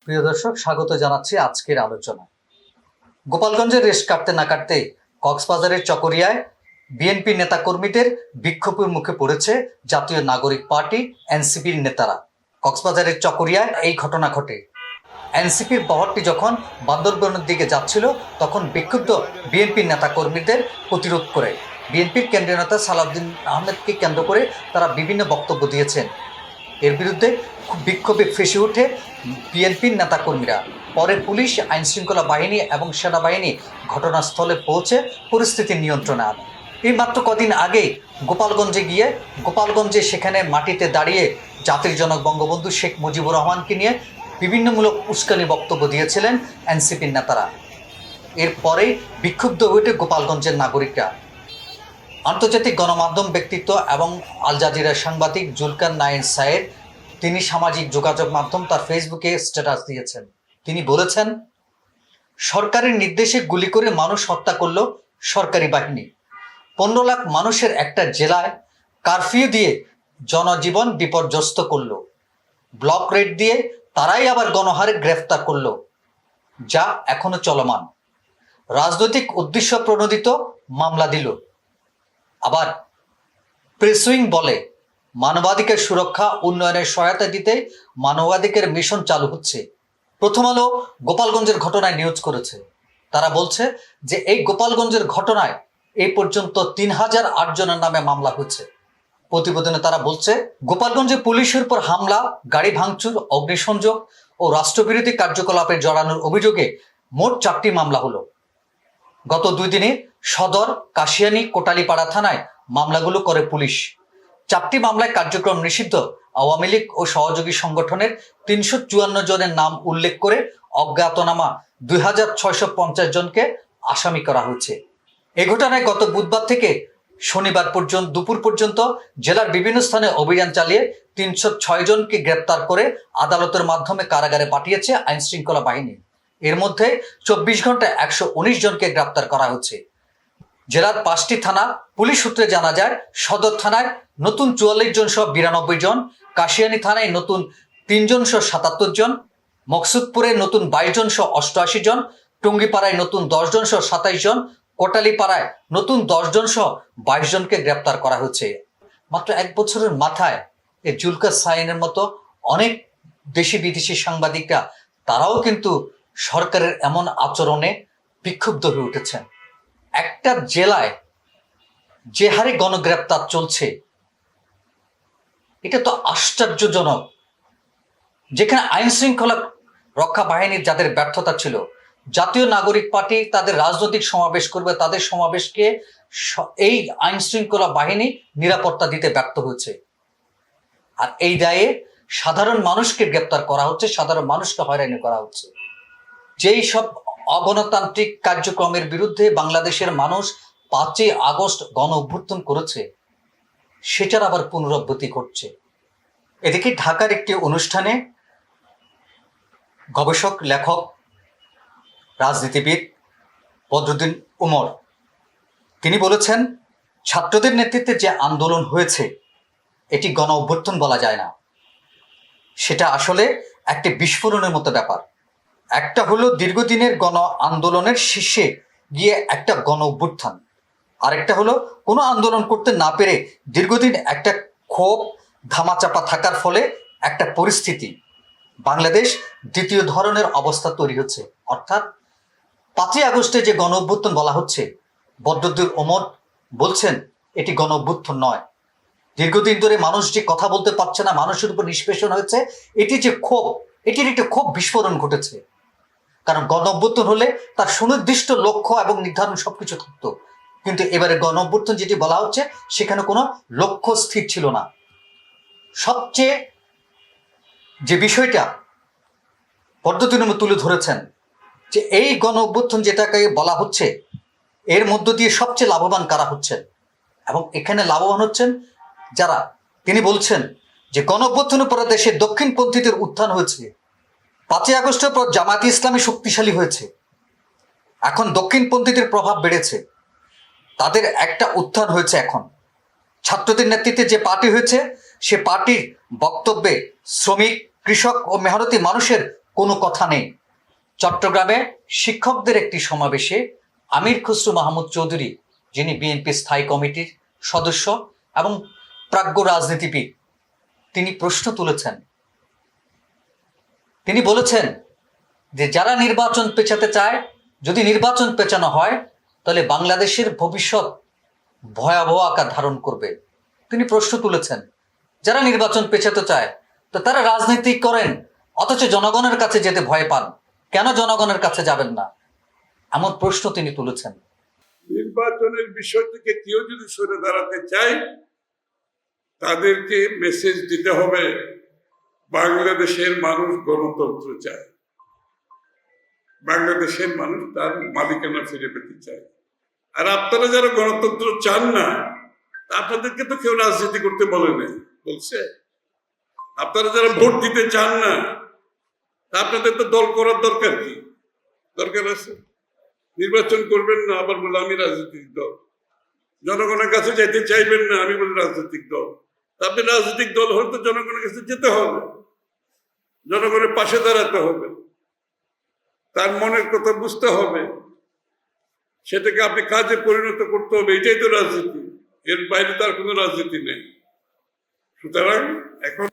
প্রিয় দর্শক, স্বাগত জানাচ্ছি আজকের আলোচনায়। গোপালগঞ্জের রেশ কাটতে না কাটতে কক্সবাজারের চকরিয়ায় বিএনপি নেতাকর্মীদের বিক্ষোভের মুখে পড়েছে জাতীয় নাগরিক পার্টি এনসিপির নেতারা। কক্সবাজারের চকরিয়ায় এই ঘটনা ঘটে। এনসিপির বহরটি যখন বান্দরবনের দিকে যাচ্ছিল তখন বিক্ষুব্ধ বিএনপির নেতাকর্মীদের প্রতিরোধ করে বিএনপির কেন্দ্রীয় নেতা সালাউদ্দিন আহমেদকে কেন্দ্র করে তারা বিভিন্ন বক্তব্য দিয়েছেন। এর বিরুদ্ধে খুব বিক্ষোভে ফেসে ওঠে বিএনপির নেতাকর্মীরা। পরে পুলিশ, আইনশৃঙ্খলা বাহিনী এবং সেনাবাহিনী ঘটনাস্থলে পৌঁছে পরিস্থিতি নিয়ন্ত্রণে আনে। এই মাত্র কদিন আগে গোপালগঞ্জে সেখানে মাটিতে দাঁড়িয়ে জাতির জনক বঙ্গবন্ধু শেখ মুজিবুর রহমানকে নিয়ে বিভিন্নমূলক উস্কানি বক্তব্য দিয়েছিলেন এনসিপির নেতারা। এরপরেই বিক্ষুব্ধ হয়ে ওঠে গোপালগঞ্জের নাগরিকরা। আন্তর্জাতিক গণমাধ্যম ব্যক্তিত্ব এবং আল জাজিরার সাংবাদিক জুলকার নাইন সায়েদ তিনি সামাজিক যোগাযোগ মাধ্যম তার ফেসবুকে স্ট্যাটাস দিয়েছেন। তিনি বলেছেন, সরকারের নির্দেশে গুলি করে মানুষ হত্যা করল সরকারি বাহিনী। 15 লাখ মানুষের একটা জেলায় কারফিউ দিয়ে জনজীবন বিপর্যস্ত করল। ব্লক রেড দিয়ে তারাই আবার গণহারে গ্রেফতার করল, যা এখনো চলমান। রাজনৈতিক উদ্দেশ্য প্রণোদিত মামলা দিল। আবার প্রেসুইং বলে মানবাধিকার সুরক্ষা উন্নয়নের সহায়তা দিতে মানবাধিকার মিশন চালু হচ্ছে। প্রথম আলো গোপালগঞ্জের ঘটনায় নিউজ করেছে। তারা বলছে যে এই গোপালগঞ্জের ঘটনায় এই পর্যন্ত 3008 জনের নামে মামলা হয়েছে। প্রতিবেদনে তারা বলছে, গোপালগঞ্জে পুলিশের উপর হামলা, গাড়ি ভাঙচুর, অগ্নিসংযোগ ও রাষ্ট্রবিরোধী কার্যকলাপে জড়ানোর অভিযোগে মোট 4টি মামলা হলো। গত 2 দিনে সদর, কাশিয়ানী, কোটালীপাড়া থানায় মামলাগুলো করে পুলিশ। 4টি মামলায় কার্যক্রম নিষিদ্ধ আওয়ামী লীগ ও সহযোগী সংগঠনের 354 জনের নাম উল্লেখ করে অজ্ঞাতনামা 2650 জনকে আসামি করা হয়েছে। এ ঘটনায় গত বুধবার থেকে শনিবার পর্যন্ত দুপুর পর্যন্ত জেলার বিভিন্ন স্থানে অভিযান চালিয়ে 306 জনকে গ্রেপ্তার করে আদালতের মাধ্যমে কারাগারে পাঠিয়েছে আইনশৃঙ্খলা বাহিনী। এর মধ্যে 24 ঘন্টায় 119 জনকে গ্রেপ্তার করা হচ্ছে। জেলার 5টি থানা পুলিশ সূত্রে জানা যায়, সদর থানায় নতুন 44 জন সহ 92 জন, কাশিয়ানী থানায় নতুন 3 জন সহ 77 জন, মকসুদপুরে নতুন 22 জন সহ 88 জন, টুঙ্গিপাড়ায় নতুন 10 জন সহ 27 জন, কোটালীপাড়ায় নতুন 10 জন সহ 22 জনকে গ্রেপ্তার করা হচ্ছে। মাত্র 1 বছরের মাথায় এই জুলকার সাইনের মতো অনেক দেশি বিদেশি সাংবাদিকরা তারাও কিন্তু সরকারের এমন আচরণে বিক্ষুব্ধ হয়ে উঠেছেন। একটা জেলায় যে হারে গণগ্রেপ্তার চলছে, এটা তো আশ্চর্যজনক। যেখানে আইন শৃঙ্খলা রক্ষা বাহিনীর যাদের ব্যর্থতা ছিল, জাতীয় নাগরিক পার্টি তাদের রাজনৈতিক সমাবেশ করবে, তাদের সমাবেশকে এই আইন শৃঙ্খলা বাহিনী নিরাপত্তা দিতে ব্যর্থ হয়েছে। আর এই দায়ে সাধারণ মানুষকে গ্রেপ্তার করা হচ্ছে, সাধারণ মানুষকে হয়রানি করা হচ্ছে। যেই সব অগণতান্ত্রিক কার্যক্রমের বিরুদ্ধে বাংলাদেশের মানুষ 5ই আগস্ট গণ অভ্যুত্থান করেছে, সেটার আবার পুনরাবৃত্তি ঘটছে। এদিকে ঢাকার একটি অনুষ্ঠানে গবেষক, লেখক, রাজনীতিবিদ বদরুদ্দীন উমর তিনি বলেছেন, ছাত্রদের নেতৃত্বে যে আন্দোলন হয়েছে এটি গণ অভ্যুত্থান বলা যায় না। সেটা আসলে একটি বিস্ফোরণের মতো ব্যাপার। একটা হলো দীর্ঘদিনের গণ আন্দোলনের শীর্ষে গিয়ে একটা গণ অভ্যুত্থান, আরেকটা হলো কোনো আন্দোলন করতে না পেরে দীর্ঘদিন একটা ক্ষোভ ধামাচাপা থাকার ফলে একটা পরিস্থিতি, বাংলাদেশ দ্বিতীয় ধরনের অবস্থা তৈরি হচ্ছে। অর্থাৎ 5ই আগস্টে যে গণ অভ্যুত্থান বলা হচ্ছে, বদরুদ্দীন ওমর বলছেন এটি গণ অভ্যুত্থান নয়। দীর্ঘদিন ধরে মানুষ যে কথা বলতে পারছে না, মানুষের উপর নিষ্পেষণ হয়েছে, এটি যে ক্ষোভ, এটির একটা ক্ষোভ বিস্ফোরণ ঘটেছে। কারণ গণ অভ্যুত্থান হলে তার সুনির্দিষ্ট লক্ষ্য এবং নির্ধারণ সবকিছু থাকতো, কিন্তু এবারে গণ অভ্যুত্থান যেটি বলা হচ্ছে সেখানে কোনো লক্ষ্য স্থির ছিল না। সবচেয়ে যে বিষয়টা বদরুদ্দীন তুলে ধরেছেন যে এই গণ অভ্যুত্থান যেটাকে বলা হচ্ছে, এর মধ্য দিয়ে সবচেয়ে লাভবান কারা হচ্ছেন, এবং এখানে লাভবান হচ্ছেন যারা, তিনি বলছেন যে গণ অভ্যুত্থানের পরে দেশে দক্ষিণপন্থীদের উত্থান হয়েছে। 5ই আগস্টের পর জামায়াতে ইসলামী শক্তিশালী হয়েছে, এখন দক্ষিণপন্থীদের প্রভাব বেড়েছে, তাদের একটা উত্থান হয়েছে। এখন ছাত্রদের নেতৃত্বে যে পার্টি হয়েছে, সে পার্টির বক্তব্যে শ্রমিক, কৃষক ও মেহনতি মানুষের কোনো কথা নেই। চট্টগ্রামে শিক্ষকদের একটি সমাবেশে আমির খসরু মাহমুদ চৌধুরী, যিনি বিএনপি স্থায়ী কমিটির সদস্য এবং প্রাজ্ঞ রাজনীতিবিদ, তিনি প্রশ্ন তুলেছেন। তিনি বলেছেন যে যারা নির্বাচন পেছাতে চায়, যদি নির্বাচন পেছানো হয় তাহলে বাংলাদেশের ভবিষ্যৎ ভয়াবহ আকার ধারণ করবে। তিনি প্রশ্ন তুলেছেন, যারা নির্বাচন পেছাতে চায় তো তারা রাজনীতি করেন, অথচ জনগণের কাছে যেতে ভয় পান, কেন জনগণের কাছে যাবেন না? এমন প্রশ্ন তিনি তুলেছেন। নির্বাচনের বিষয় থেকে কেউ যদি সরে দাঁড়াতে চায়, তাদেরকে মেসেজ দিতে হবে বাংলাদেশের মানুষ গণতন্ত্র চায়, বাংলাদেশের মানুষ তার মালিকানা ফিরে পেতে চায়। আর আপনারা যারা গণতন্ত্র চান না, আপনাদেরকে তো কেউ রাজনীতি করতে বলে নাই, বলছে? আপনারা যারা ভোট দিতে চান না, আপনাদের তো দল করার দরকার কি? দরকার আছে? নির্বাচন করবেন না, আবার বলে আমি রাজনৈতিক দল। জনগণের কাছে যেতে চাইবেন না, আমি বলি রাজনৈতিক দল। আপনি রাজনৈতিক দল হলে তো জনগণের কাছে যেতে হবে, জনগণের পাশে দাঁড়াতে হবে, তার মনের কথা বুঝতে হবে, সেটাকে আপনি কাজে পরিণত করতে হবে। এটাই তো রাজনীতি, এর বাইরে তার কোনো রাজনীতি নেই। সুতরাং এখন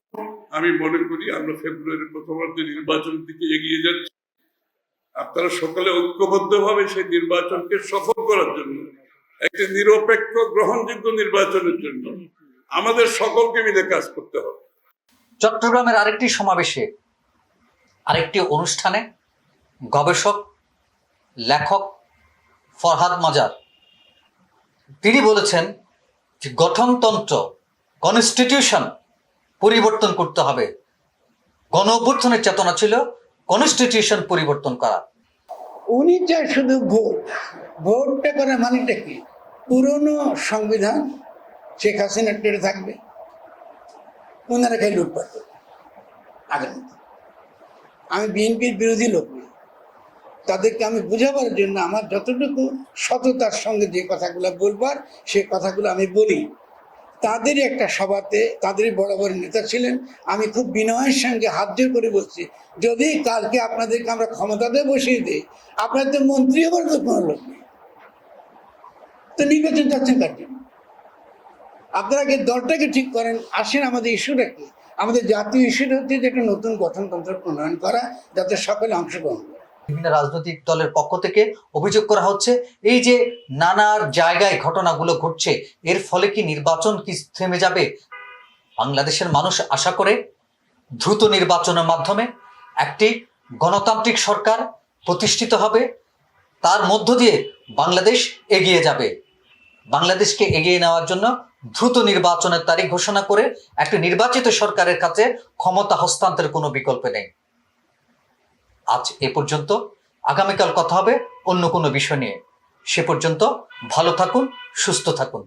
আমি মনে করি আমরা ফেব্রুয়ারির প্রথমার্ধে নির্বাচনের দিকে এগিয়ে যাচ্ছি। আপনারা সকলে ঐক্যবদ্ধভাবে সেই নির্বাচনকে সফল করার জন্য, একটি নিরপেক্ষ গ্রহণযোগ্য নির্বাচনের জন্য আমাদের সকলকে মিলে কাজ করতে হবে। চট্টগ্রামের আরেকটি সমাবেশে, আরেকটি অনুষ্ঠানে গবেষক লেখক ফরহাদ মাজার তিনি বলেছেন যে গঠনতন্ত্র, কনস্টিটিউশন পরিবর্তন করতে হবে। গণ অভ্যুত্থানের চেতনা ছিল কনস্টিটিউশন পরিবর্তন করা। উনি চায় শুধু ভোট। ভোটটা করার মানেটা কি? পুরনো সংবিধান শেখ হাসিনার টেরে থাকবে, ওনারা খাই লুটপাট করবে আগের মতো। আমি বিএনপির বিরোধী লোক নই, তাদেরকে আমি বোঝাবার জন্য আমার যতটুকু সততার সঙ্গে যে কথাগুলো বলবার সে কথাগুলো আমি বলি। তাদেরই একটা সভাতে, তাদেরই বড় বড় নেতা ছিলেন, আমি খুব বিনয়ের সঙ্গে হাত জোর করে বলছি, যদি কালকে আপনাদেরকে আমরা ক্ষমতাতে বসিয়ে দিই, আপনাদের মন্ত্রী হবার তো কোনো লোক নেই, তো নির্বাচন চাচ্ছেন কার জন্য? আপনারা আগে দলটাকে ঠিক করেন। আসেন, আমাদের ইস্যুটা কি? আমাদের জাতীয় ইস্যুটা হচ্ছে যে একটা নতুন গঠনতন্ত্র প্রণয়ন করা, যাতে সকলে অংশগ্রহণ করে। বিভিন্ন রাজনৈতিক দলের পক্ষ থেকে অভিযোগ করা হচ্ছে, এই যে নানা জায়গায় ঘটনাগুলো ঘটছে, এর ফলে কি নির্বাচন কি থেমে যাবে? বাংলাদেশের মানুষ আশা করে দ্রুত নির্বাচনের মাধ্যমে একটি গণতান্ত্রিক সরকার প্রতিষ্ঠিত হবে, তার মধ্য দিয়ে বাংলাদেশ এগিয়ে যাবে। বাংলাদেশকে এগিয়ে নেওয়ার জন্য দ্রুত নির্বাচনের তারিখ ঘোষণা করে একটি নির্বাচিত সরকারের কাছে ক্ষমতা হস্তান্তরের কোনো বিকল্প নেই। আজ এ পর্যন্ত, আগামীকাল কথা হবে অন্য কোনো বিষয় নিয়ে। সে পর্যন্ত ভালো থাকুন, সুস্থ থাকুন।